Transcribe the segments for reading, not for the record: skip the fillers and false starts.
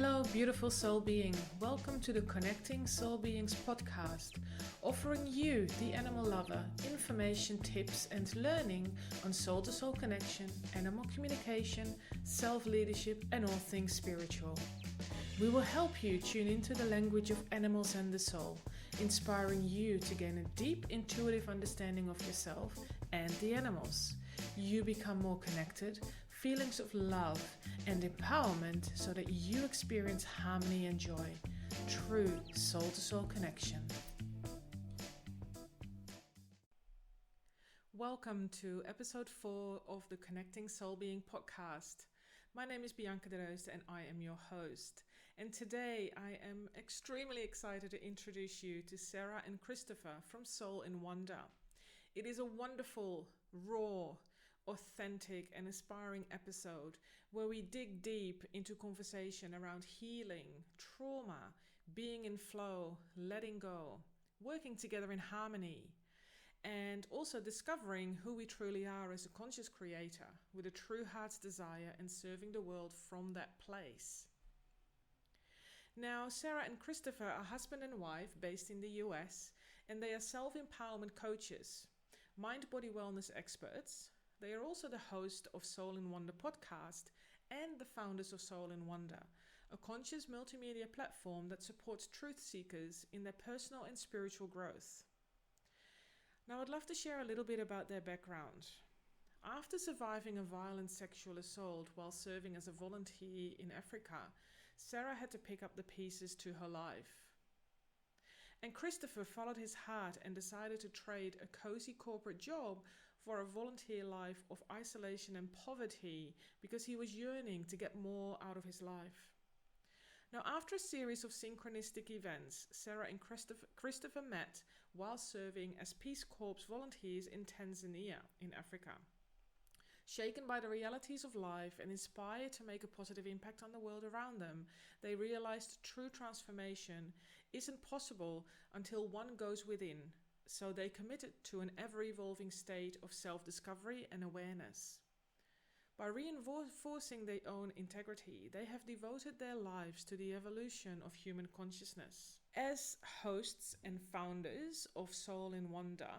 Hello, beautiful soul being. Welcome to the Connecting Soul Beings podcast, offering you, the animal lover, information, tips, and learning on soul-to-soul connection, animal communication, self-leadership, and all things spiritual. We will help you tune into the language of animals and the soul, inspiring you to gain a deep, intuitive understanding of yourself and the animals. You become more connected, feelings of love and empowerment so that you experience harmony and joy. True soul-to-soul connection. Welcome to episode 4 of the Connecting Soul Being podcast. My name is Bianca Reus and I am your host. And today I am extremely excited to introduce you to SARA and Christopher from Soul in Wonder. It is a wonderful, raw, authentic and inspiring episode where we dig deep into conversation around healing, trauma, being in flow, letting go, working together in harmony, and also discovering who we truly are as a conscious creator with a true heart's desire and serving the world from that place. Now, SARA and Christopher are husband and wife based in the US, and they are self-empowerment coaches, mind-body wellness experts. They are also the host of Soul in Wonder podcast and the founders of Soul in Wonder, a conscious multimedia platform that supports truth seekers in their personal and spiritual growth. Now, I'd love to share a little bit about their background. After surviving a violent sexual assault while serving as a volunteer in Africa, SARA had to pick up the pieces to her life. And Christopher followed his heart and decided to trade a cozy corporate job for a volunteer life of isolation and poverty because he was yearning to get more out of his life. Now, after a series of synchronistic events, SARA and Christopher met while serving as Peace Corps volunteers in Tanzania in Africa. Shaken by the realities of life and inspired to make a positive impact on the world around them, they realized true transformation isn't possible until one goes within. So they committed to an ever-evolving state of self-discovery and awareness. By reinforcing their own integrity, they have devoted their lives to the evolution of human consciousness. As hosts and founders of Soul in Wonder,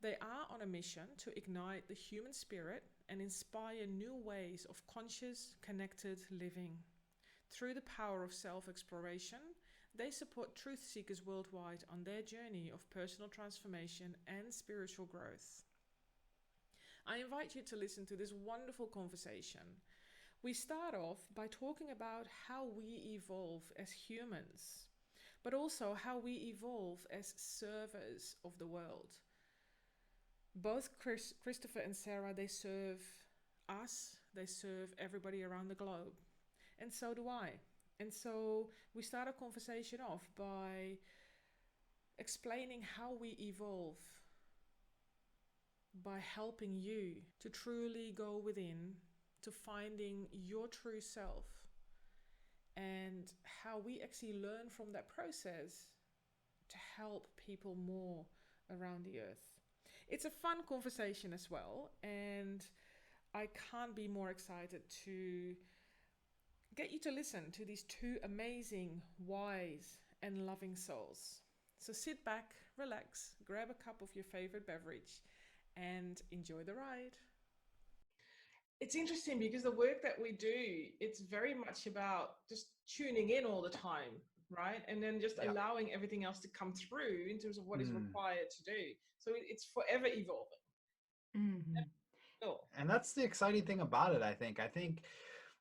they are on a mission to ignite the human spirit and inspire new ways of conscious, connected living. Through the power of self-exploration, they support truth seekers worldwide on their journey of personal transformation and spiritual growth. I invite you to listen to this wonderful conversation. We start off by talking about how we evolve as humans, but also how we evolve as servers of the world. Both Christopher and SARA, they serve us, they serve everybody around the globe, and so do I. And so we start a conversation off by explaining how we evolve by helping you to truly go within, to finding your true self, and how we actually learn from that process to help people more around the earth. It's a fun conversation as well, and I can't be more excited to get you to listen to these two amazing, wise, and loving souls. So sit back, relax, grab a cup of your favorite beverage, and enjoy the ride. It's interesting because the work that we do, it's very much about just tuning in all the time, right? And then just allowing everything else to come through in terms of what is required to do. So it's forever evolving. Mm-hmm. Cool. And that's the exciting thing about it, I think.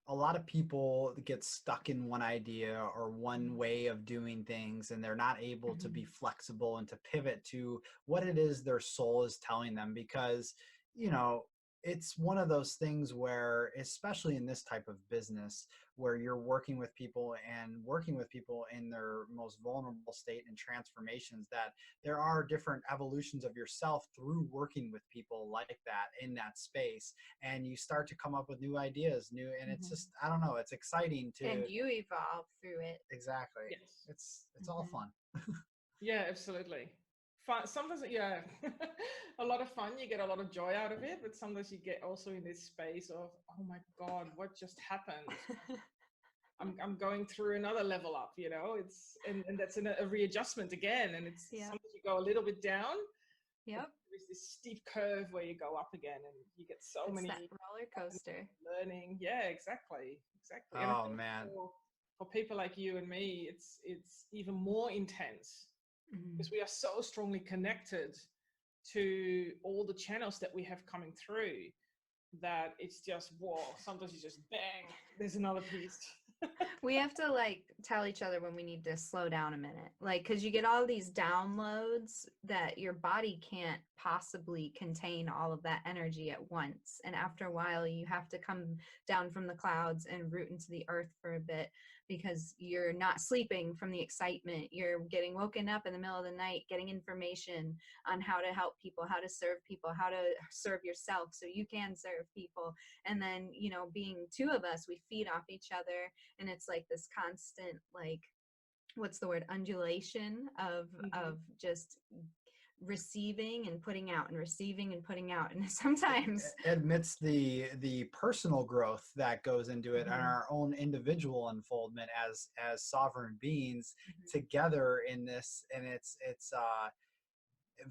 A lot of people get stuck in one idea or one way of doing things, and they're not able to be flexible and to pivot to what it is their soul is telling them, because, it's one of those things where, especially in this type of business, where you're working with people in their most vulnerable state and transformations, that there are different evolutions of yourself through working with people like that in that space. And you start to come up with new ideas, and it's just, I don't know, it's exciting to. And you evolve through it. Exactly. Yes. It's all fun. Yeah, absolutely. Fun. Sometimes, yeah, a lot of fun. You get a lot of joy out of it, but sometimes you get also in this space of, oh my God, what just happened? I'm going through another level up, you know. It's and that's a readjustment again, and it's sometimes you go a little bit down. Yep. There's this steep curve where you go up again, and you get so It's many that roller coaster. learning. Yeah, exactly. And I Oh think man. for people like you and me, it's even more intense because we are so strongly connected to all the channels that we have coming through that it's just, whoa, sometimes you just bang, there's another piece. We have to like tell each other when we need to slow down a minute, like, because you get all these downloads that your body can't possibly contain all of that energy at once, and after a while you have to come down from the clouds and root into the earth for a bit, because you're not sleeping from the excitement. You're getting woken up in the middle of the night getting information on how to help people, how to serve people, how to serve yourself so you can serve people. And then, you know, being two of us, we feed off each other, and it's like this constant, like, what's the word, undulation of just receiving and putting out and receiving and putting out. And sometimes amidst the personal growth that goes into it and our own individual unfoldment as sovereign beings together in this, and it's a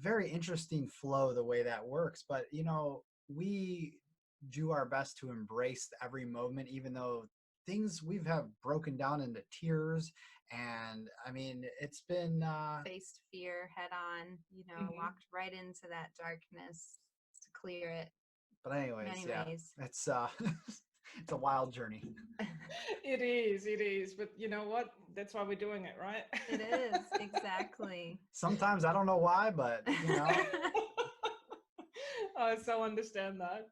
very interesting flow the way that works. But you know, we do our best to embrace every moment, even though things we've have broken down into tears. And I mean, it's been faced fear head on, you know, walked right into that darkness to clear it. But anyways. Yeah, it's it's a wild journey. It is, but you know what, that's why we're doing it, right? It is, exactly. Sometimes I don't know why, but you know. I so understand that.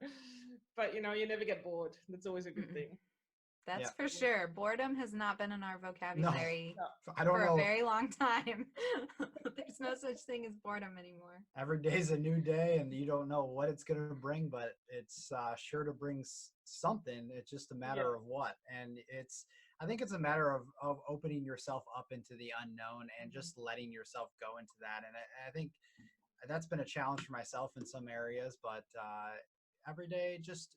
But you know, you never get bored. That's always a good thing. That's for sure. Boredom has not been in our vocabulary I don't know. For a very long time. There's no such thing as boredom anymore. Every day's a new day, and you don't know what it's going to bring, but it's sure to bring something. It's just a matter of what. And I think it's a matter of opening yourself up into the unknown and just letting yourself go into that. And I think that's been a challenge for myself in some areas, but every day, just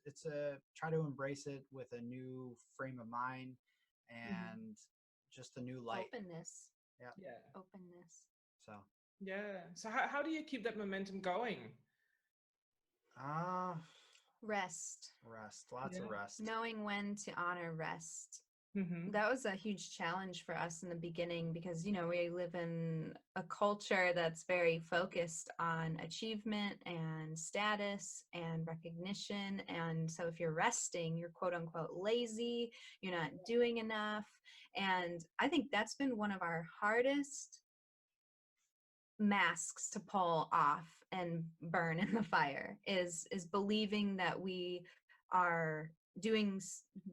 try to embrace it with a new frame of mind and just a new light. Openness. Yeah. Openness. So. Yeah. So how do you keep that momentum going? Rest. Lots of rest. Knowing when to honor rest. That was a huge challenge for us in the beginning because, you know, we live in a culture that's very focused on achievement and status and recognition. And so if you're resting, you're quote unquote lazy, you're not doing enough. And I think that's been one of our hardest masks to pull off and burn in the fire is believing that we are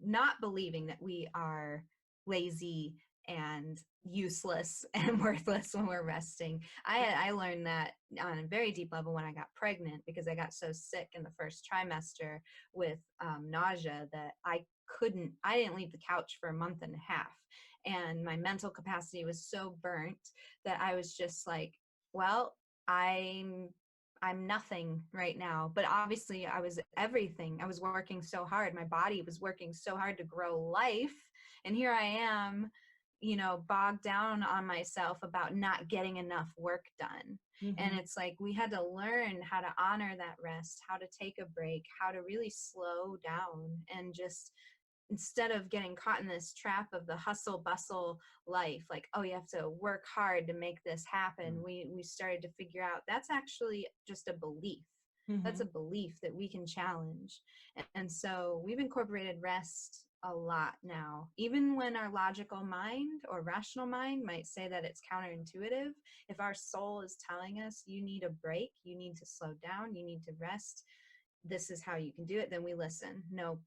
not believing that we are lazy and useless and worthless when we're resting. I learned that on a very deep level when I got pregnant, because I got so sick in the first trimester with nausea that I didn't leave the couch for a month and a half. And my mental capacity was so burnt that I was just like, well, I'm nothing right now. But obviously I was everything. I was working so hard. My body was working so hard to grow life. And here I am, you know, bogged down on myself about not getting enough work done. And it's like, we had to learn how to honor that rest, how to take a break, how to really slow down, and just, instead of getting caught in this trap of the hustle bustle life, like, oh, you have to work hard to make this happen. We started to figure out that's actually just a belief. That's a belief that we can challenge. And so we've incorporated rest a lot now, even when our logical mind or rational mind might say that it's counterintuitive. If our soul is telling us you need a break, you need to slow down, you need to rest, this is how you can do it, then we listen. No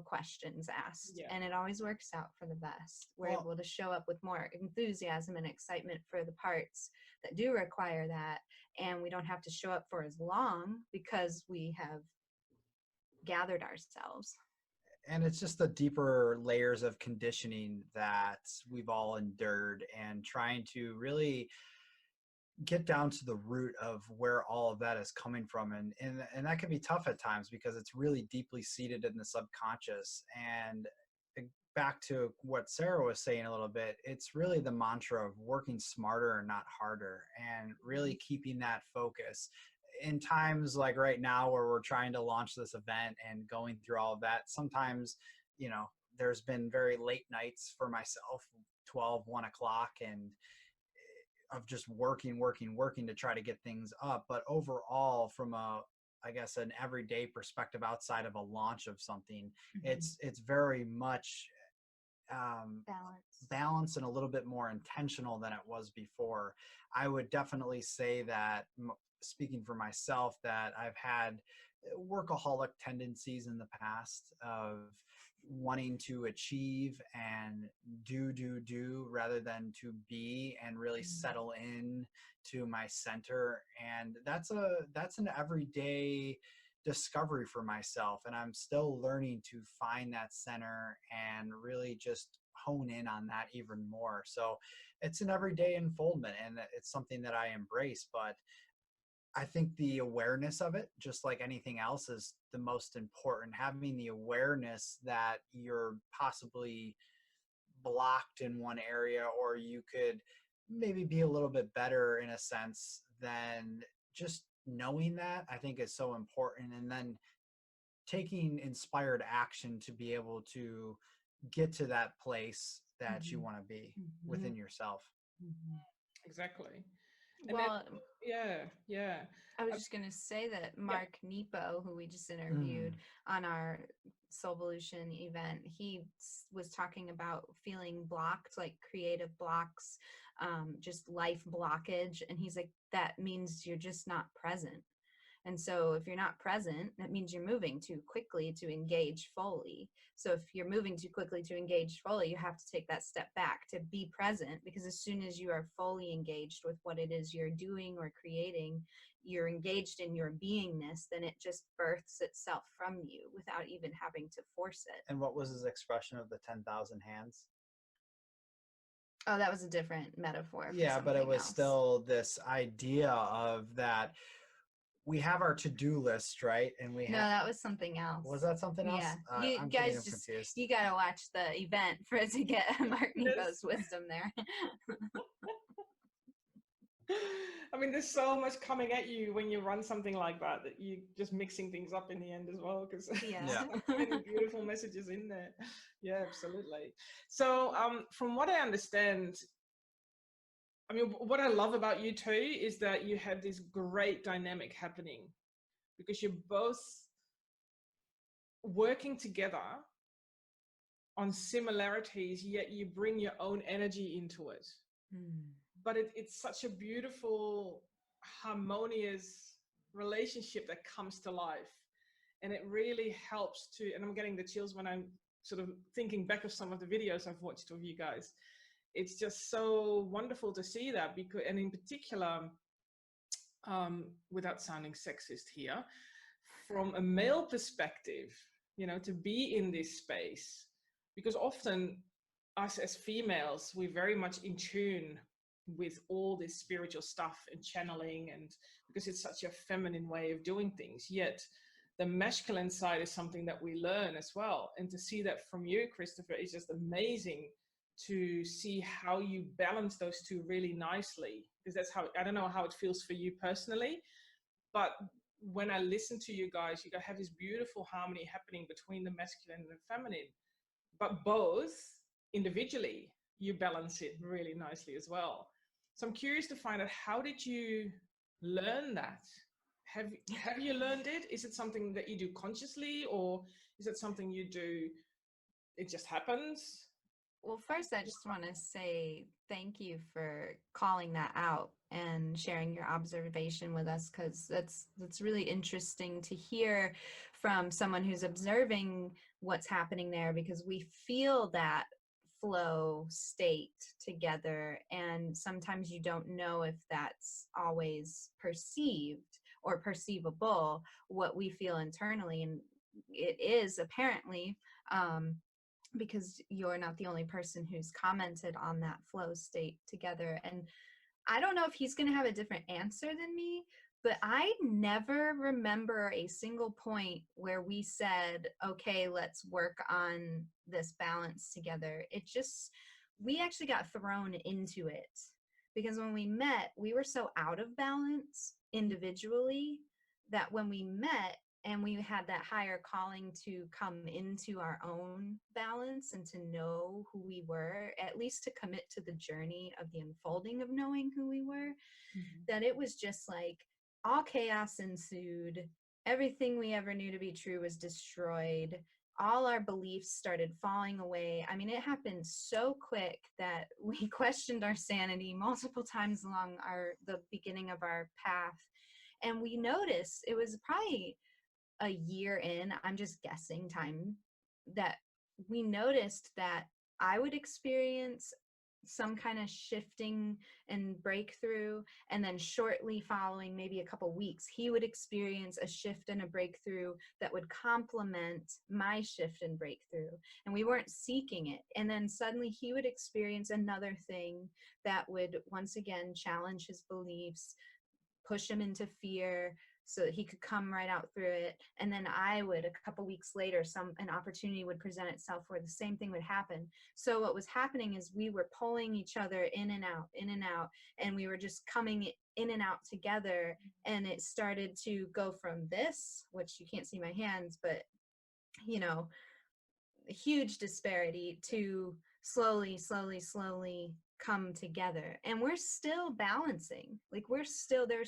questions asked. And it always works out for the best. We're able to show up with more enthusiasm and excitement for the parts that do require that, and we don't have to show up for as long because we have gathered ourselves. And it's just the deeper layers of conditioning that we've all endured, and trying to really get down to the root of where all of that is coming from. And that can be tough at times because it's really deeply seated in the subconscious. And back to what Sarah was saying a little bit, it's really the mantra of working smarter and not harder, and really keeping that focus. In times like right now where we're trying to launch this event and going through all of that, sometimes, there's been very late nights for myself, 12, 1 o'clock, and of just working to try to get things up. But overall, from I guess an everyday perspective outside of a launch of something, it's very much balance and a little bit more intentional than it was before. I would definitely say that, speaking for myself, that I've had workaholic tendencies in the past of wanting to achieve and do rather than to be and really settle in to my center. And that's an everyday discovery for myself, and I'm still learning to find that center and really just hone in on that even more. So it's an everyday unfoldment, and it's something that I embrace. But I think the awareness of it, just like anything else, is the most important. Having the awareness that you're possibly blocked in one area, or you could maybe be a little bit better in a sense, than just knowing that, I think is so important. And then taking inspired action to be able to get to that place that you want to be within yourself. Exactly. Well, yeah. I was just going to say that Mark Nepo, who we just interviewed on our Soulvolution event, he was talking about feeling blocked, like creative blocks, just life blockage. And he's like, that means you're just not present. And so if you're not present, that means you're moving too quickly to engage fully. So if you're moving too quickly to engage fully, you have to take that step back to be present, because as soon as you are fully engaged with what it is you're doing or creating, you're engaged in your beingness, then it just births itself from you without even having to force it. And what was his expression of the 10,000 hands? Oh, that was a different metaphor. Yeah, but it was still this idea of that we have our to-do list, right? And we no, that was something else. Was that something else? Yeah, you guys just confused. You gotta watch the event for it to get Mark Nepo's wisdom there. I mean, there's so much coming at you when you run something like that you're just mixing things up in the end as well, because many beautiful messages in there. Yeah, absolutely. So from what I understand, I mean, what I love about you two is that you have this great dynamic happening, because you're both working together on similarities, yet you bring your own energy into it. But it's such a beautiful, harmonious relationship that comes to life. And it really helps to, and I'm getting the chills when I'm sort of thinking back of some of the videos I've watched of you guys. It's just so wonderful to see that, because, and in particular, without sounding sexist here, from a male perspective, to be in this space, because often us as females, we're very much in tune with all this spiritual stuff and channeling, and because it's such a feminine way of doing things, yet the masculine side is something that we learn as well. And to see that from you, Christopher, is just amazing, to see how you balance those two really nicely, because that's how, I don't know how it feels for you personally, but when I listen to you guys have this beautiful harmony happening between the masculine and the feminine, but both individually you balance it really nicely as well. So I'm curious to find out, how did you learn that? Have you learned it? Is it something that you do consciously, or is it something you do, it just happens? Well, first, I just want to say thank you for calling that out and sharing your observation with us, because that's really interesting to hear from someone who's observing what's happening there, because we feel that flow state together, and sometimes you don't know if that's always perceived or perceivable, what we feel internally. And it is apparently, because you're not the only person who's commented on that flow state together. And I don't know if he's going to have a different answer than me, But I never remember a single point where we said, okay, let's work on this balance together. It just, we actually got thrown into it because when we met, we were so out of balance individually that when we met and we had that higher calling to come into our own balance and to know who we were, at least to commit to the journey of the unfolding of knowing who we were, that it was just like all chaos ensued. Everything we ever knew to be true was destroyed. All our beliefs started falling away. I mean, it happened so quick that we questioned our sanity multiple times along the beginning of our path. And we noticed it was probably a year in, I'm just guessing time, that we noticed that I would experience some kind of shifting and breakthrough, and then shortly following, maybe a couple weeks, he would experience a shift and a breakthrough that would complement my shift and breakthrough, and we weren't seeking it. And then suddenly he would experience another thing that would once again challenge his beliefs, push him into fear so that he could come right out through it. And then I would, a couple weeks later, an opportunity would present itself where the same thing would happen. So what was happening is we were pulling each other in and out, and we were just coming in and out together. And it started to go from this, which you can't see my hands, but you know, a huge disparity, to slowly come together. And we're still balancing. Like there's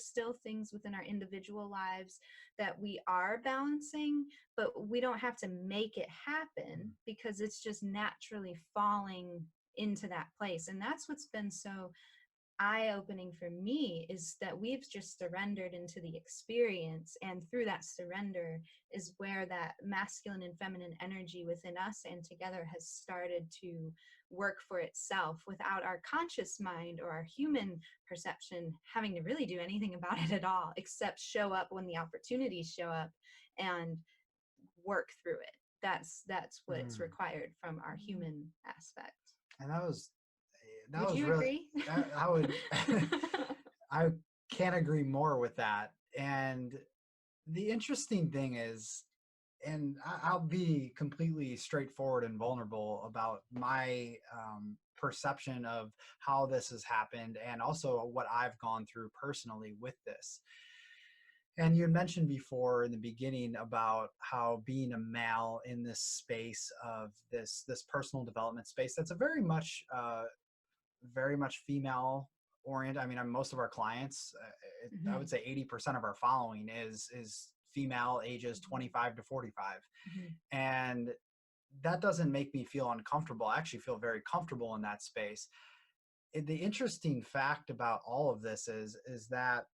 still things within our individual lives that we are balancing, but we don't have to make it happen because it's just naturally falling into that place. And that's what's been so eye-opening for me, is that we've just surrendered into the experience, and through that surrender is where that masculine and feminine energy within us and together has started to work for itself without our conscious mind or our human perception having to really do anything about it at all, except show up when the opportunities show up and work through it. That's what's required from our human aspect. And that was Would you really agree? I would I can't agree more with that. And the interesting thing is, and I'll be completely straightforward and vulnerable about my perception of how this has happened, and also what I've gone through personally with this. And you had mentioned before in the beginning about how being a male in this space of this personal development space, that's a very much female oriented. I mean, most of our clients, I would say 80% of our following is female, ages 25 to 45. And that doesn't make me feel uncomfortable. I actually feel very comfortable in that space. The interesting fact about all of this is that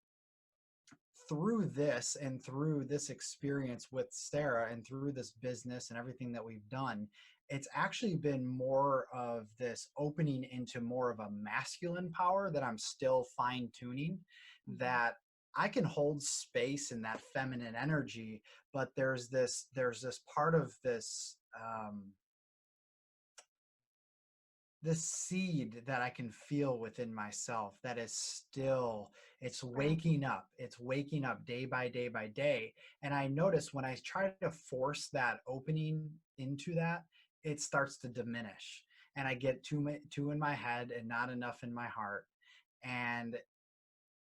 through this and through this experience with SARA and through this business and everything that we've done, it's actually been more of this opening into more of a masculine power that I'm still fine tuning, that I can hold space in that feminine energy, but there's this part of this, this seed that I can feel within myself that is still, it's waking up day by day by day. And I notice when I try to force that opening into that, it starts to diminish, and I get too in my head and not enough in my heart. And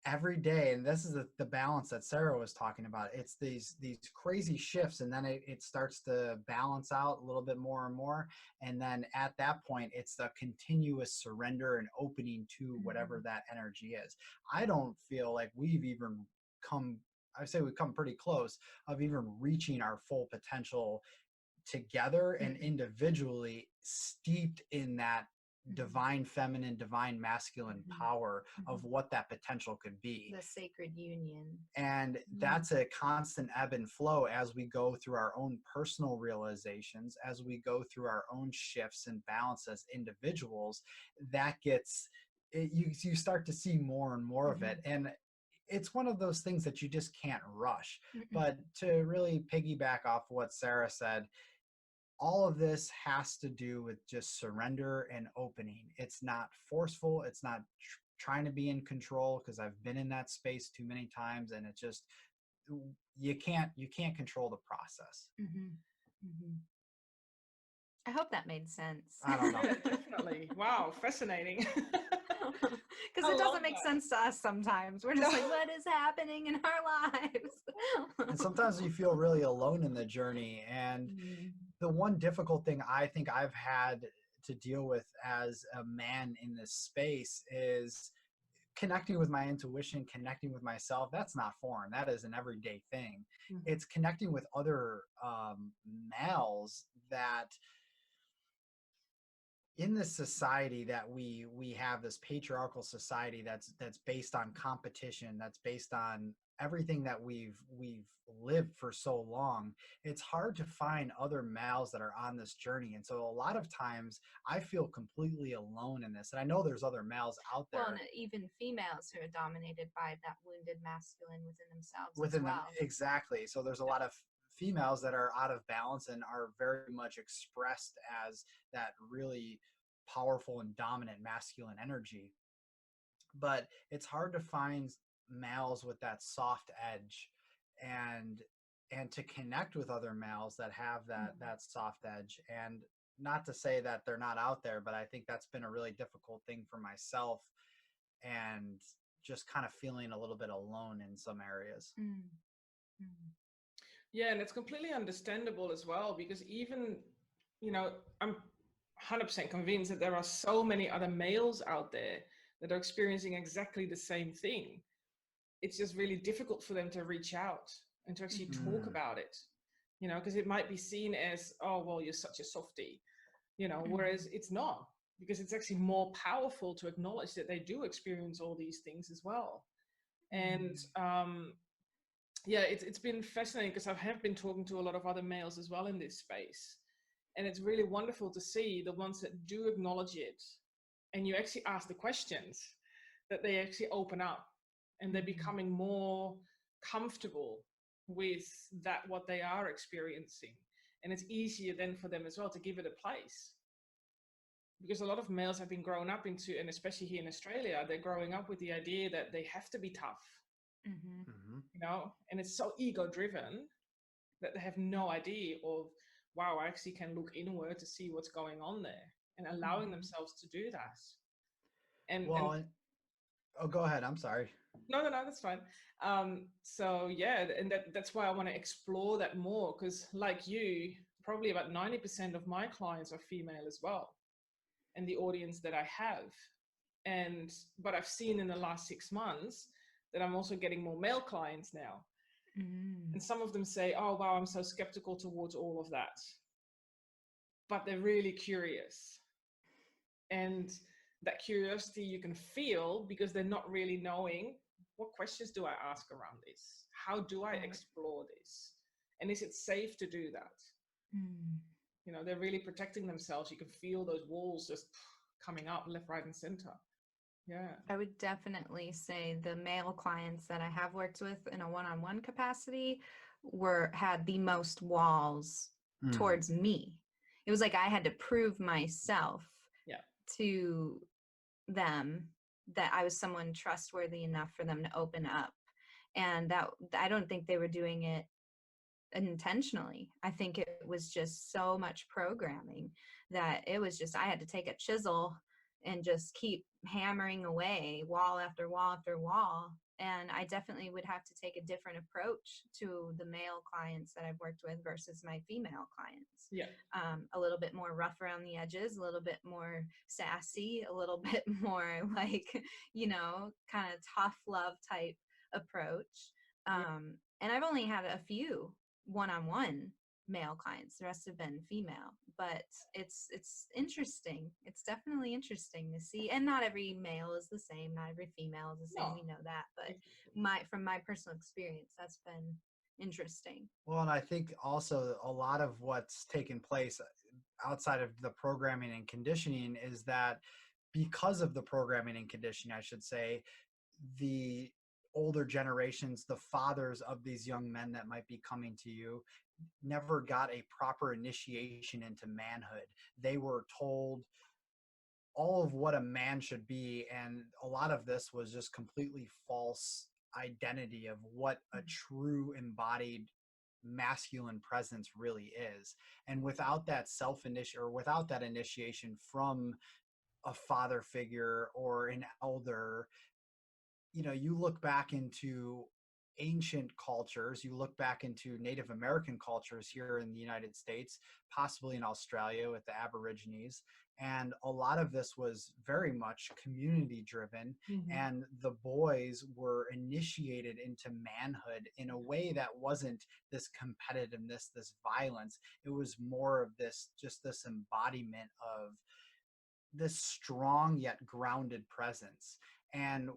every day, and this is the balance that SARA was talking about, it's these crazy shifts, and then it starts to balance out a little bit more and more, and then at that point it's the continuous surrender and opening to whatever that energy is. I don't feel like we've even come, I say we've come pretty close of even reaching our full potential together and individually, steeped in that divine feminine, divine masculine power of what that potential could be. The sacred union. And that's a constant ebb and flow as we go through our own personal realizations, as we go through our own shifts and balance as individuals. That gets, you start to see more and more of it. And it's one of those things that you just can't rush. But to really piggyback off what SARA said, all of this has to do with just surrender and opening. It's not forceful. It's not trying to be in control, because I've been in that space too many times, and it's just, you can't control the process. I hope that made sense. I don't know. Yeah, definitely. Wow, fascinating. Because it doesn't make sense to us sometimes. We're just like, what is happening in our lives? And sometimes you feel really alone in the journey. And the one difficult thing I think I've had to deal with as a man in this space is connecting with my intuition, connecting with myself. That's not foreign. That is an everyday thing. It's connecting with other males that, in this society that we have, this patriarchal society that's based on competition, that's based on everything that we've lived for so long, it's hard to find other males that are on this journey. And so a lot of times I feel completely alone in this. And I know there's other males out there. Well, and even females who are dominated by that wounded masculine within themselves as well. Exactly. So there's a lot of females that are out of balance and are very much expressed as that really powerful and dominant masculine energy. But it's hard to find males with that soft edge, and to connect with other males that have that soft edge. And not to say that they're not out there, but I think that's been a really difficult thing for myself, and just kind of feeling a little bit alone in some areas. Yeah, and it's completely understandable as well, because even, I'm 100% convinced that there are so many other males out there that are experiencing exactly the same thing. It's just really difficult for them to reach out and to actually talk about it, because it might be seen as, oh, well, you're such a softie, whereas it's not, because it's actually more powerful to acknowledge that they do experience all these things as well. And yeah, it's been fascinating, because I have been talking to a lot of other males as well in this space. And it's really wonderful to see the ones that do acknowledge it, and you actually ask the questions, that they actually open up and they're becoming more comfortable with that, what they are experiencing. And it's easier then for them as well to give it a place. Because a lot of males have been grown up into, and especially here in Australia, they're growing up with the idea that they have to be tough, and it's so ego driven that they have no idea of, wow, I actually can look inward to see what's going on there, and allowing themselves to do that. Oh, go ahead. I'm sorry. No, that's fine. So yeah, and that's why I want to explore that more, because like you, probably about 90% of my clients are female as well, and the audience that I have. But I've seen in the last 6 months that I'm also getting more male clients now. And some of them say, oh, wow, I'm so skeptical towards all of that. But they're really curious. And that curiosity you can feel, because they're not really knowing, what questions do I ask around this? How do I explore this? And is it safe to do that? They're really protecting themselves. You can feel those walls just coming up left, right, and center. Yeah. I would definitely say the male clients that I have worked with in a one-on-one capacity had the most walls towards me. It was like I had to prove myself to them that I was someone trustworthy enough for them to open up. And that, I don't think they were doing it intentionally. I think it was just so much programming that it was just, I had to take a chisel and just keep hammering away wall after wall after wall. And I definitely would have to take a different approach to the male clients that I've worked with versus my female clients. Yeah. A little bit more rough around the edges, a little bit more sassy, a little bit more like, kind of tough love type approach. And I've only had a few one-on-one male clients. The rest have been female, but it's interesting. It's definitely interesting to see. And not every male is the same. Not every female is the same. No. We know that, but from my personal experience, that's been interesting. Well, and I think also a lot of what's taken place outside of the programming and conditioning is that, because of the programming and conditioning, I should say, the older generations, the fathers of these young men that might be coming to you, never got a proper initiation into manhood. They were told, all of what a man should be. And a lot of this was just completely false identity of what a true embodied masculine presence really is. And without that or without that initiation from a father figure or an elder, you look back into ancient cultures, you look back into Native American cultures here in the United States, possibly in Australia with the Aborigines. And a lot of this was very much community driven. And the boys were initiated into manhood in a way that wasn't this competitiveness, this violence. It was more of this embodiment of this strong yet grounded presence. And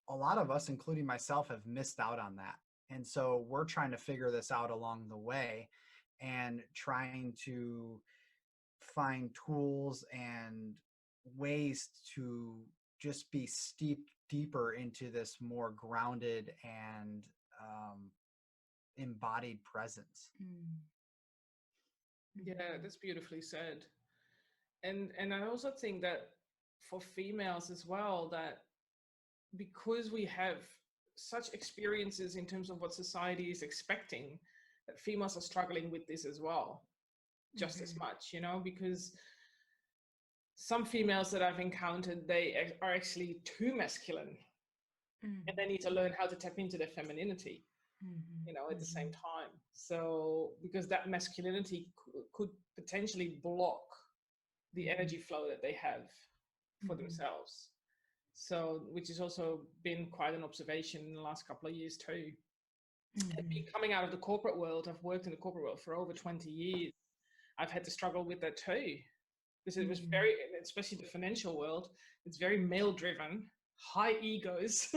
a lot of us, including myself, have missed out on that. And so we're trying to figure this out along the way and trying to find tools and ways to just be steeped deeper into this more grounded and embodied presence. Yeah, that's beautifully said. And I also think that for females as well, that because we have such experiences in terms of what society is expecting, that females are struggling with this as well, just as much, because some females that I've encountered, they are actually too masculine, and they need to learn how to tap into their femininity, at the same time. So because that masculinity could potentially block the energy flow that they have for themselves. So, which has also been quite an observation in the last couple of years too. And coming out of the corporate world, I've worked in the corporate world for over 20 years. I've had to struggle with that too, because it was very, especially the financial world, it's very male driven, high egos.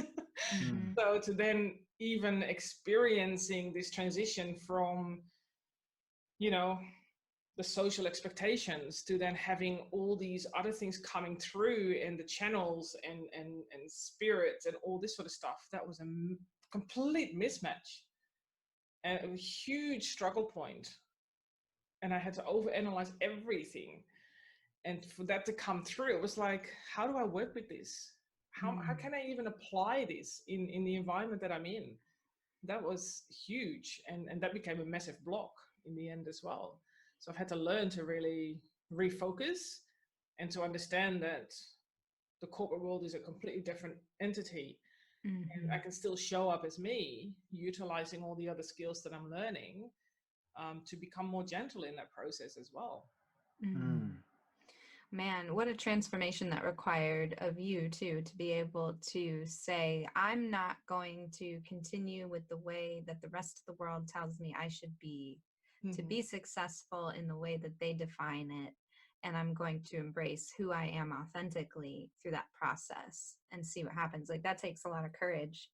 So to then even experiencing this transition from, the social expectations to then having all these other things coming through, and the channels and spirits and all this sort of stuff, that was a complete mismatch and a huge struggle point. And I had to overanalyze everything. And for that to come through, it was like, how do I work with this? How can I even apply this in the environment that I'm in? That was huge. And that became a massive block in the end as well. So I've had to learn to really refocus and to understand that the corporate world is a completely different entity. And I can still show up as me, utilizing all the other skills that I'm learning, to become more gentle in that process as well. Man, what a transformation that required of you too, to be able to say, I'm not going to continue with the way that the rest of the world tells me I should be, to be successful in the way that they define it. And I'm going to embrace who I am authentically through that process and see what happens. Like, that takes a lot of courage.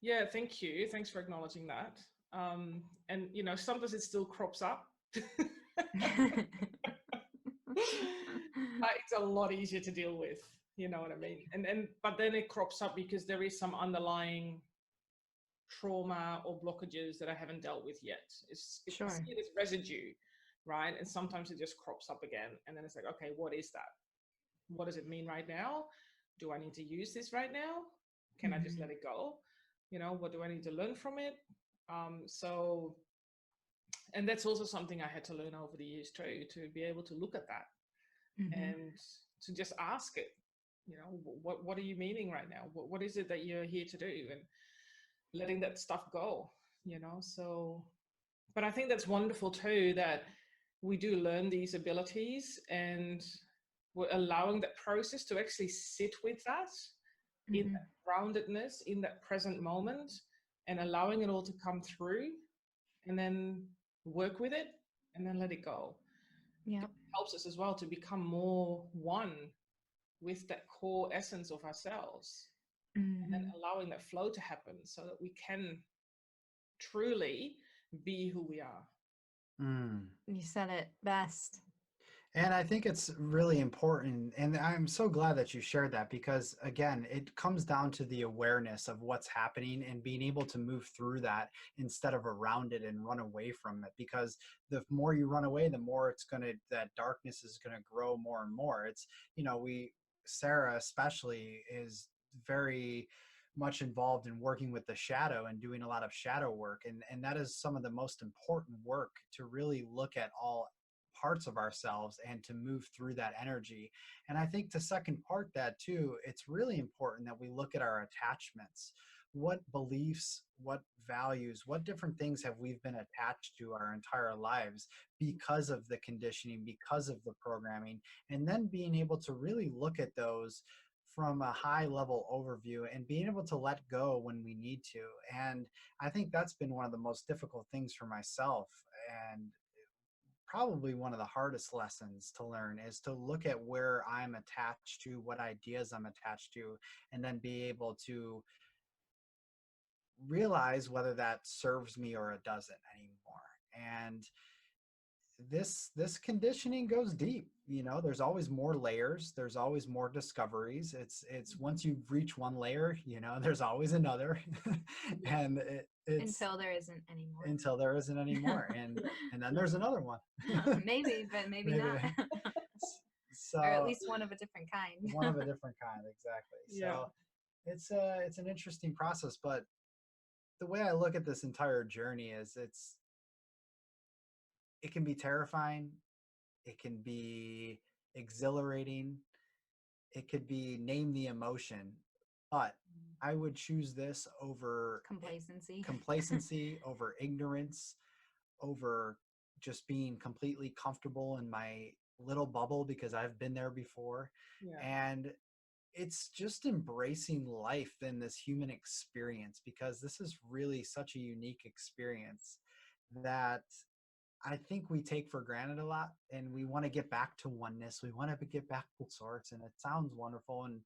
Yeah, thank you. Thanks for acknowledging that. And, sometimes it still crops up. It's a lot easier to deal with, you know what I mean? But then it crops up because there is some underlying trauma or blockages that I haven't dealt with yet. It's Sure. This residue, right? And sometimes it just crops up again. And then it's like, okay, what is that? What does it mean right now? Do I need to use this right now? Can I just let it go? What do I need to learn from it? And that's also something I had to learn over the years too, to be able to look at that and to just ask it, what are you meaning right now? What is it that you're here to do? And letting that stuff go, so, but I think that's wonderful too, that we do learn these abilities and we're allowing that process to actually sit with that in that groundedness, in that present moment, and allowing it all to come through, and then work with it and then let it go. Yeah, it helps us as well to become more one with that core essence of ourselves, and then allowing that flow to happen so that we can truly be who we are. You said it best. And I think it's really important. And I'm so glad that you shared that because, again, it comes down to the awareness of what's happening and being able to move through that instead of around it and run away from it. Because the more you run away, the more that darkness is going to grow more and more. It's, Sarah especially is very much involved in working with the shadow and doing a lot of shadow work. And that is some of the most important work, to really look at all parts of ourselves and to move through that energy. And I think, to second part that too, it's really important that we look at our attachments. What beliefs, what values, what different things have we been attached to our entire lives because of the conditioning, because of the programming, and then being able to really look at those from a high level overview and being able to let go when we need to. And I think that's been one of the most difficult things for myself, and probably one of the hardest lessons to learn, is to look at where I'm attached to, what ideas I'm attached to, and then be able to realize whether that serves me or it doesn't anymore. And this conditioning goes deep. There's always more layers, there's always more discoveries. It's once you reach one layer, there's always another. And it's until there isn't anymore. Until there isn't anymore. And then there's another one. Maybe, but maybe not. So, or at least one of a different kind. One of a different kind, exactly. Yeah. So it's an interesting process, but the way I look at this entire journey is it can be terrifying, it can be exhilarating, it could be, name the emotion, but I would choose this over complacency, over ignorance, over just being completely comfortable in my little bubble, because I've been there before. Yeah. And it's just embracing life in this human experience, because this is really such a unique experience that I think we take for granted a lot, and we want to get back to oneness. We want to get back to source, and it sounds wonderful. And,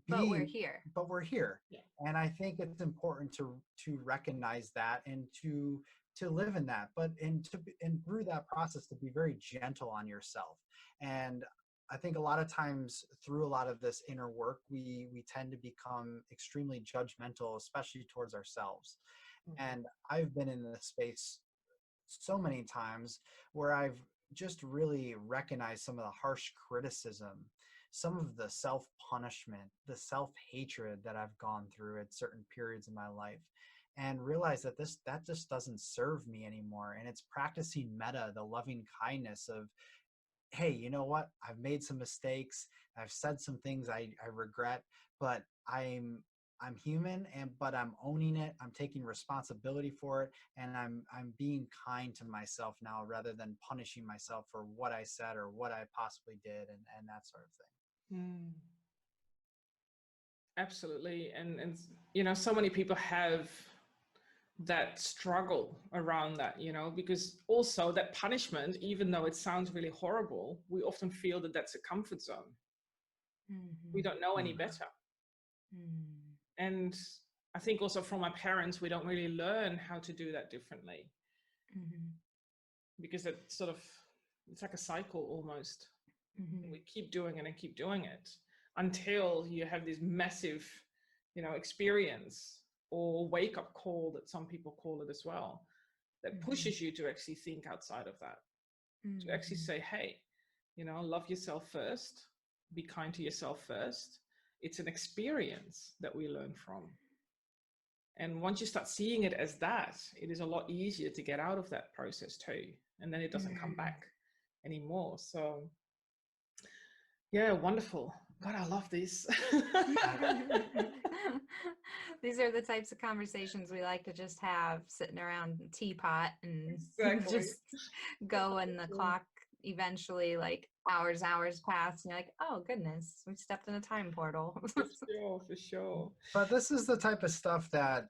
but we're here. Yeah. And I think it's important to recognize that, and to live in that, and through that process, to be very gentle on yourself. And I think a lot of times, through a lot of this inner work, we tend to become extremely judgmental, especially towards ourselves. Mm-hmm. And I've been in this space so many times where I've just really recognized some of the harsh criticism, some of the self-punishment, the self-hatred that I've gone through at certain periods in my life, and realize that that just doesn't serve me anymore. And it's practicing metta, the loving kindness of, hey, you know what? I've made some mistakes. I've said some things I regret, but I'm human, but I'm owning it. I'm taking responsibility for it, and I'm being kind to myself now, rather than punishing myself for what I said or what I possibly did, and that sort of thing. Absolutely. And so many people have that struggle around that, because also that punishment, even though it sounds really horrible, we often feel that that's a comfort zone. Mm-hmm. We don't know any better. And I think also from our parents, we don't really learn how to do that differently. Because it it's like a cycle almost. We keep doing it and keep doing it until you have this massive, experience or wake-up call, that some people call it as well, that pushes you to actually think outside of that, to actually say, hey, love yourself first, be kind to yourself first. It's an experience that we learn from. And once you start seeing it as that, it is a lot easier to get out of that process too. And then it doesn't come back anymore. So yeah, wonderful. God, I love this. These are the types of conversations we like to just have sitting around the teapot and just go, and the clock eventually, like, hours pass, and you're like, oh goodness, we stepped in a time portal. For sure. But this is the type of stuff that,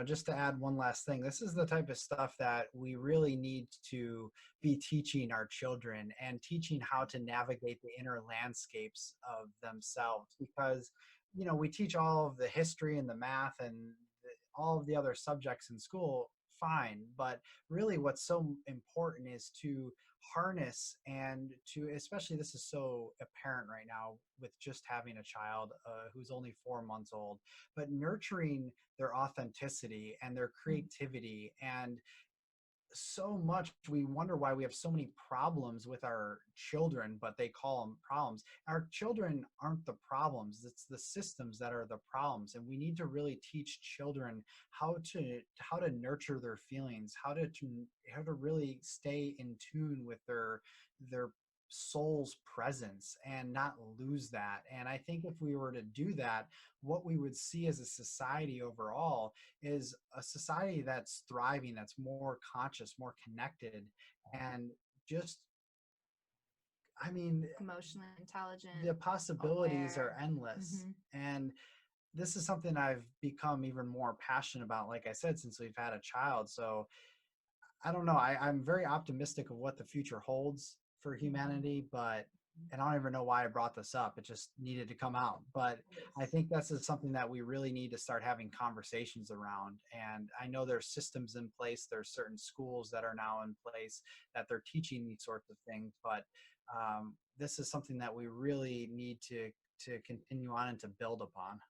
just to add one last thing, this is the type of stuff that we really need to be teaching our children, and teaching how to navigate the inner landscapes of themselves. Because, we teach all of the history and the math and all of the other subjects in school, fine. But really what's so important is to harness and to, especially this is so apparent right now with just having a child who's only 4 months old, but nurturing their authenticity and their creativity. And so much we wonder why we have so many problems with our children, but they call them problems. Our children aren't the problems, it's the systems that are the problems. And we need to really teach children how to nurture their feelings, how to really stay in tune with their soul's presence and not lose that. And I think if we were to do that, what we would see as a society overall is a society that's thriving, that's more conscious, more connected, and just, I mean, Emotionally intelligent, the possibilities aware. are endless. And this is something I've become even more passionate about, like I said, since we've had a child. So I don't know. I'm very optimistic of what the future holds for humanity, but, and I don't even know why I brought this up. It just needed to come out. But I think this is something that we really need to start having conversations around. And I know there's systems in place. There's certain schools that are now in place that they're teaching these sorts of things. But this is something that we really need to continue on and to build upon.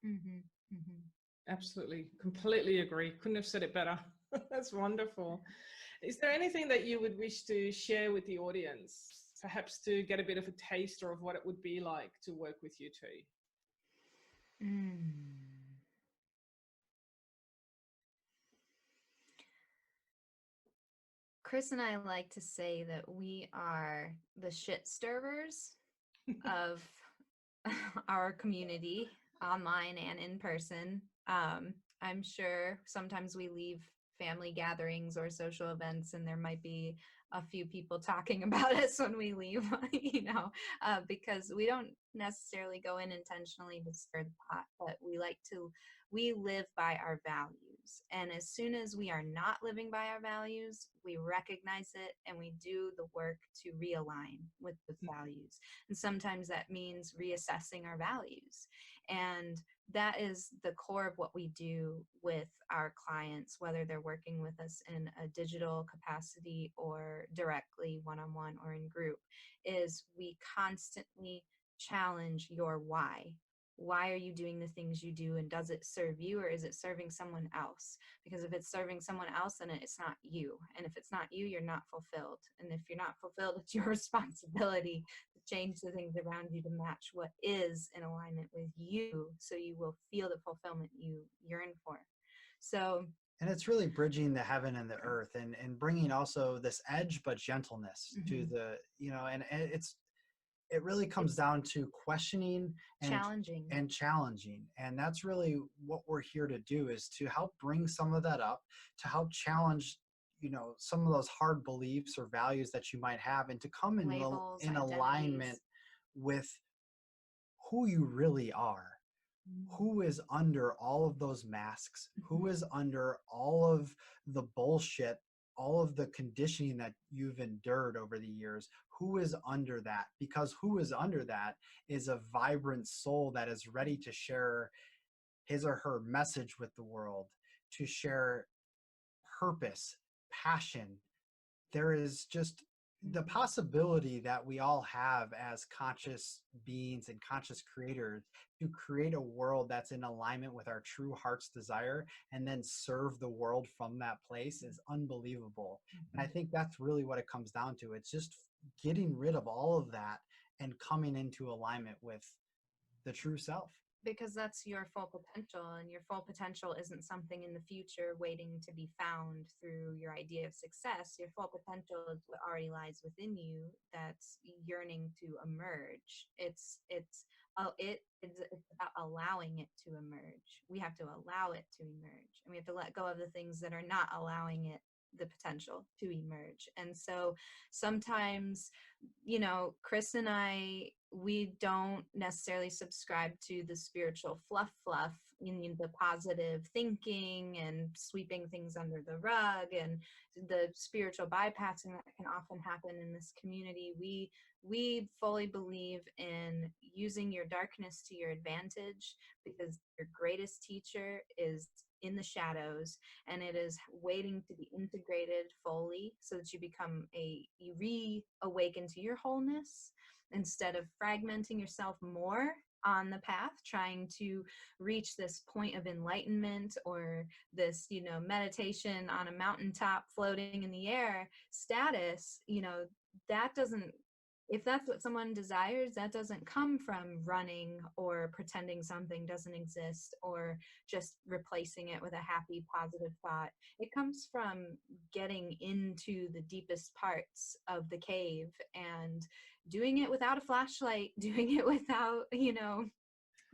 Absolutely. Completely agree. Couldn't have said it better. That's wonderful. Is there anything that you would wish to share with the audience, perhaps to get a bit of a taster of what it would be like to work with you two? Chris and I like to say that we are the shit stirrers of our community, online and in person. I'm sure sometimes we leave family gatherings or social events and there might be a few people talking about us when we leave, because we don't necessarily go in intentionally to stir the pot, but we live by our values. And as soon as we are not living by our values, we recognize it and we do the work to realign with the values. And sometimes that means reassessing our values. And that is the core of what we do with our clients, whether they're working with us in a digital capacity or directly one-on-one or in group, is we constantly challenge your why. Why are you doing the things you do, and does it serve you or is it serving someone else? Because if it's serving someone else, then it's not you. And if it's not you, you're not fulfilled. And if you're not fulfilled, it's your responsibility to change the things around you to match what is in alignment with you, so you will feel the fulfillment you yearn for. So, and it's really bridging the heaven and the earth, and bringing also this edge but gentleness to the, and it really comes down to questioning and challenging. And that's really what we're here to do, is to help bring some of that up, to help challenge, some of those hard beliefs or values that you might have, and to come in alignment with who you really are, who is under all of those masks, who is under all of the bullshit, all of the conditioning that you've endured over the years. Who is under that? Because who is under that is a vibrant soul that is ready to share his or her message with the world, to share purpose, passion. There is just the possibility that we all have as conscious beings and conscious creators to create a world that's in alignment with our true heart's desire, and then serve the world from that place, is unbelievable. And I think that's really what it comes down to. It's just getting rid of all of that and coming into alignment with the true self. Because that's your full potential, and your full potential isn't something in the future waiting to be found through your idea of success. Your full potential is what already lies within you, that's yearning to emerge. It's about allowing it to emerge. We have to allow it to emerge, and we have to let go of the things that are not allowing it the potential to emerge. And so sometimes, Chris and I, we don't necessarily subscribe to the spiritual fluff. in the positive thinking and sweeping things under the rug and the spiritual bypassing that can often happen in this community. We fully believe in using your darkness to your advantage, because your greatest teacher is in the shadows, and it is waiting to be integrated fully so that you reawaken to your wholeness, instead of fragmenting yourself more on the path, trying to reach this point of enlightenment or this, meditation on a mountaintop floating in the air status. That doesn't, if that's what someone desires, that doesn't come from running or pretending something doesn't exist or just replacing it with a happy, positive thought. It comes from getting into the deepest parts of the cave and doing it without a flashlight, doing it without,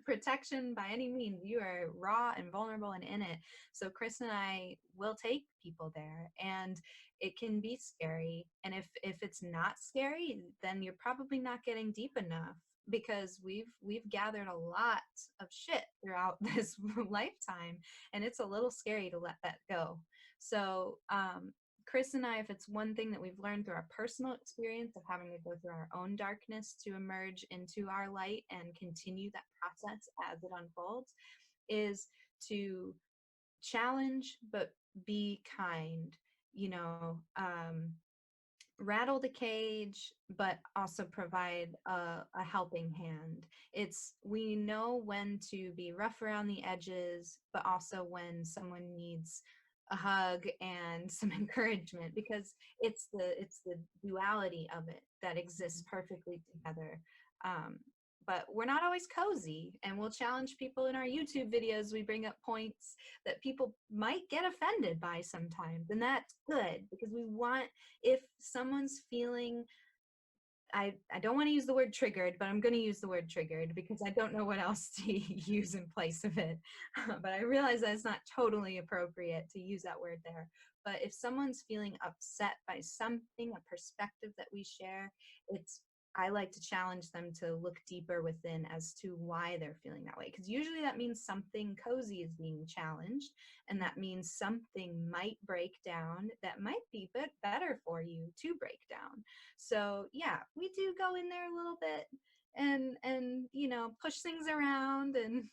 protection by any means. You are raw and vulnerable and in it. So Chris and I will take people there, and it can be scary. And if it's not scary, then you're probably not getting deep enough, because we've gathered a lot of shit throughout this lifetime, and it's a little scary to let that go. So Chris and I, if it's one thing that we've learned through our personal experience of having to go through our own darkness to emerge into our light and continue that process as it unfolds, is to challenge but be kind, rattle the cage, but also provide a helping hand. We know when to be rough around the edges, but also when someone needs a hug and some encouragement, because it's the duality of it that exists perfectly together. But we're not always cozy, and we'll challenge people in our YouTube videos. We bring up points that people might get offended by sometimes, and that's good, because if someone's feeling, I don't want to use the word triggered, but I'm going to use the word triggered because I don't know what else to use in place of it. But I realize that it's not totally appropriate to use that word there. But if someone's feeling upset by something, a perspective that we share, I like to challenge them to look deeper within as to why they're feeling that way. Because usually that means something cozy is being challenged, and that means something might break down that might be better for you to break down. So yeah, we do go in there a little bit and push things around and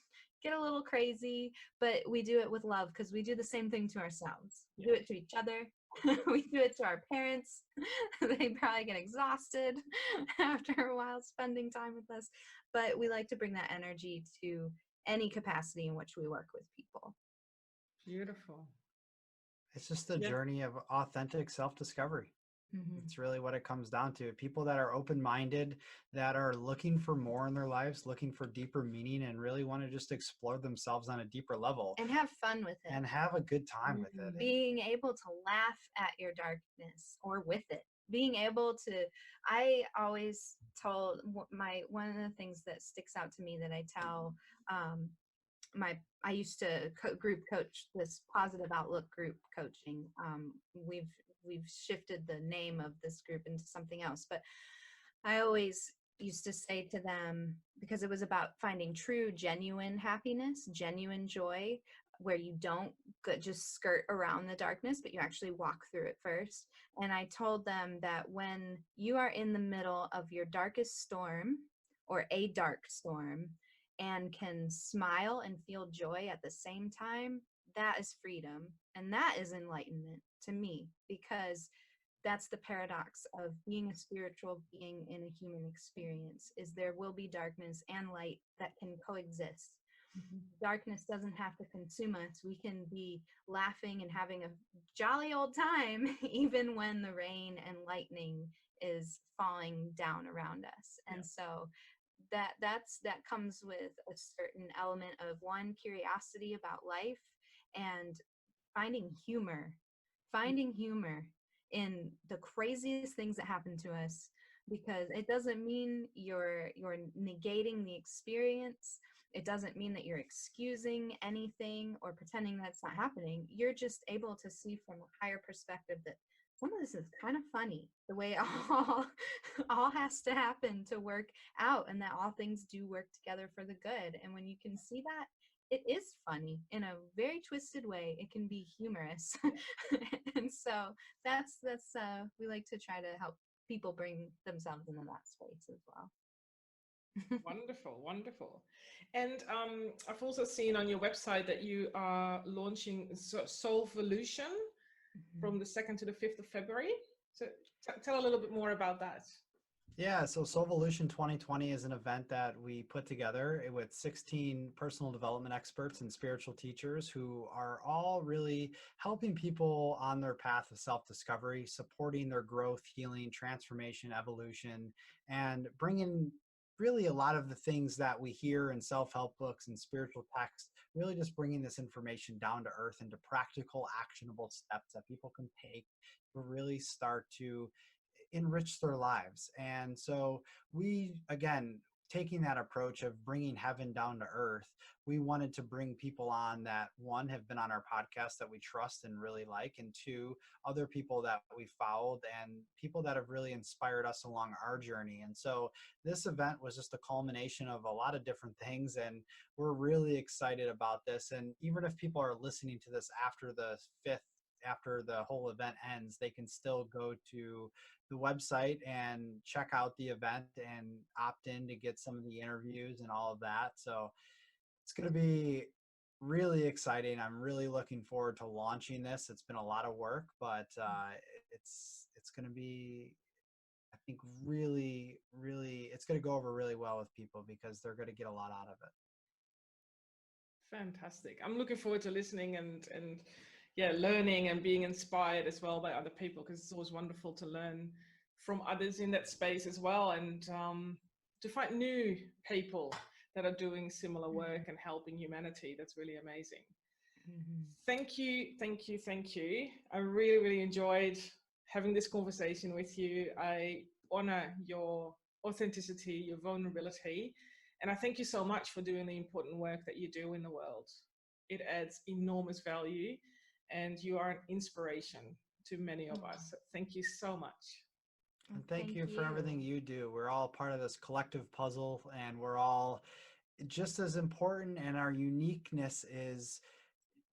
get a little crazy, but we do it with love, because we do the same thing to ourselves. We do it to each other. We do it to our parents. They probably get exhausted after a while spending time with us, but we like to bring that energy to any capacity in which we work with people. Beautiful. It's just the journey of authentic self-discovery. Mm-hmm. It's really what it comes down to. People that are open-minded, that are looking for more in their lives, looking for deeper meaning, and really want to just explore themselves on a deeper level. And have fun with it. And have a good time with it. Being able to laugh at your darkness or with it. Being able to, I always told one of the things that sticks out to me that I tell I used to group coach this positive outlook group coaching. We've shifted the name of this group into something else, but I always used to say to them, because it was about finding true, genuine happiness, genuine joy, where you don't just skirt around the darkness, but you actually walk through it first. And I told them that when you are in the middle of your darkest storm or a dark storm and can smile and feel joy at the same time, that is freedom. And that is enlightenment to me, because that's the paradox of being a spiritual being in a human experience, is there will be darkness and light that can coexist. Mm-hmm. Darkness doesn't have to consume us. We can be laughing and having a jolly old time even when the rain and lightning is falling down around us. And so that comes with a certain element of, one, curiosity about life, and finding humor in the craziest things that happen to us, because it doesn't mean you're negating the experience. It doesn't mean that you're excusing anything or pretending that's not happening. You're just able to see from a higher perspective that some of this is kind of funny, the way all has to happen to work out, and that all things do work together for the good. And when you can see that, it is funny in a very twisted way. It can be humorous. And so that's we like to try to help people bring themselves into that space as well. Wonderful, wonderful. And I've also seen on your website that you are launching Solvolution from the 2nd to the 5th of February. So tell a little bit more about that. Yeah, so Solvolution 2020 is an event that we put together with 16 personal development experts and spiritual teachers who are all really helping people on their path of self-discovery, supporting their growth, healing, transformation, evolution, and bringing really a lot of the things that we hear in self-help books and spiritual texts, really just bringing this information down to earth into practical, actionable steps that people can take to really start to enrich their lives. And so we, again, taking that approach of bringing heaven down to earth, we wanted to bring people on that, one, have been on our podcast that we trust and really like, and two, other people that we followed and people that have really inspired us along our journey. And so this event was just a culmination of a lot of different things, and we're really excited about this. And even if people are listening to this after the 5th, after the whole event ends, they can still go to the website and check out the event and opt in to get some of the interviews and all of that. So it's going to be really exciting. I'm really looking forward to launching this. It's been a lot of work, but it's going to be, I think, really, really, it's going to go over really well with people because they're going to get a lot out of it. Fantastic. I'm looking forward to listening and yeah, learning and being inspired as well by other people, because it's always wonderful to learn from others in that space as well, and to find new people that are doing similar work and helping humanity. That's really amazing. Thank you, thank you, thank you. I really, really enjoyed having this conversation with you. I honor your authenticity, your vulnerability, and I thank you so much for doing the important work that you do in the world. It adds enormous value, and you are an inspiration to many of us. So thank you so much. And thank you for everything you do. We're all part of this collective puzzle, and we're all just as important, and our uniqueness is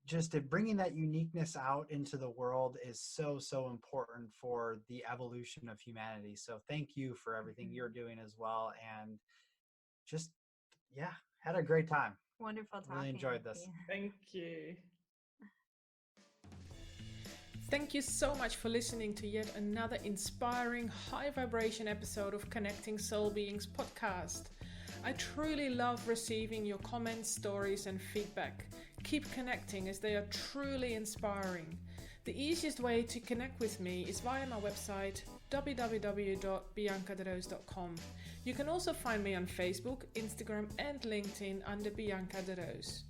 just bringing that uniqueness out into the world is so, so important for the evolution of humanity. So thank you for everything you're doing as well. And just, yeah, had a great time. Wonderful talking. Really enjoyed this. Thank you. Thank you so much for listening to yet another inspiring, high vibration episode of Connecting Soul Beings podcast. I truly love receiving your comments, stories, and feedback. Keep connecting, as they are truly inspiring. The easiest way to connect with me is via my website, www.biancadereus.com. You can also find me on Facebook, Instagram, and LinkedIn under Bianca de Reus.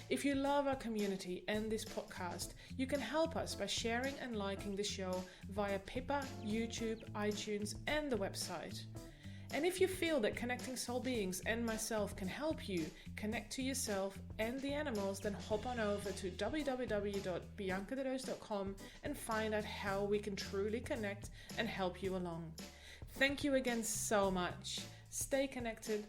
If you love our community and this podcast, you can help us by sharing and liking the show via Pippa, YouTube, iTunes, and the website. And if you feel that Connecting Soul Beings and myself can help you connect to yourself and the animals, then hop on over to www.biancadereus.com and find out how we can truly connect and help you along. Thank you again so much. Stay connected.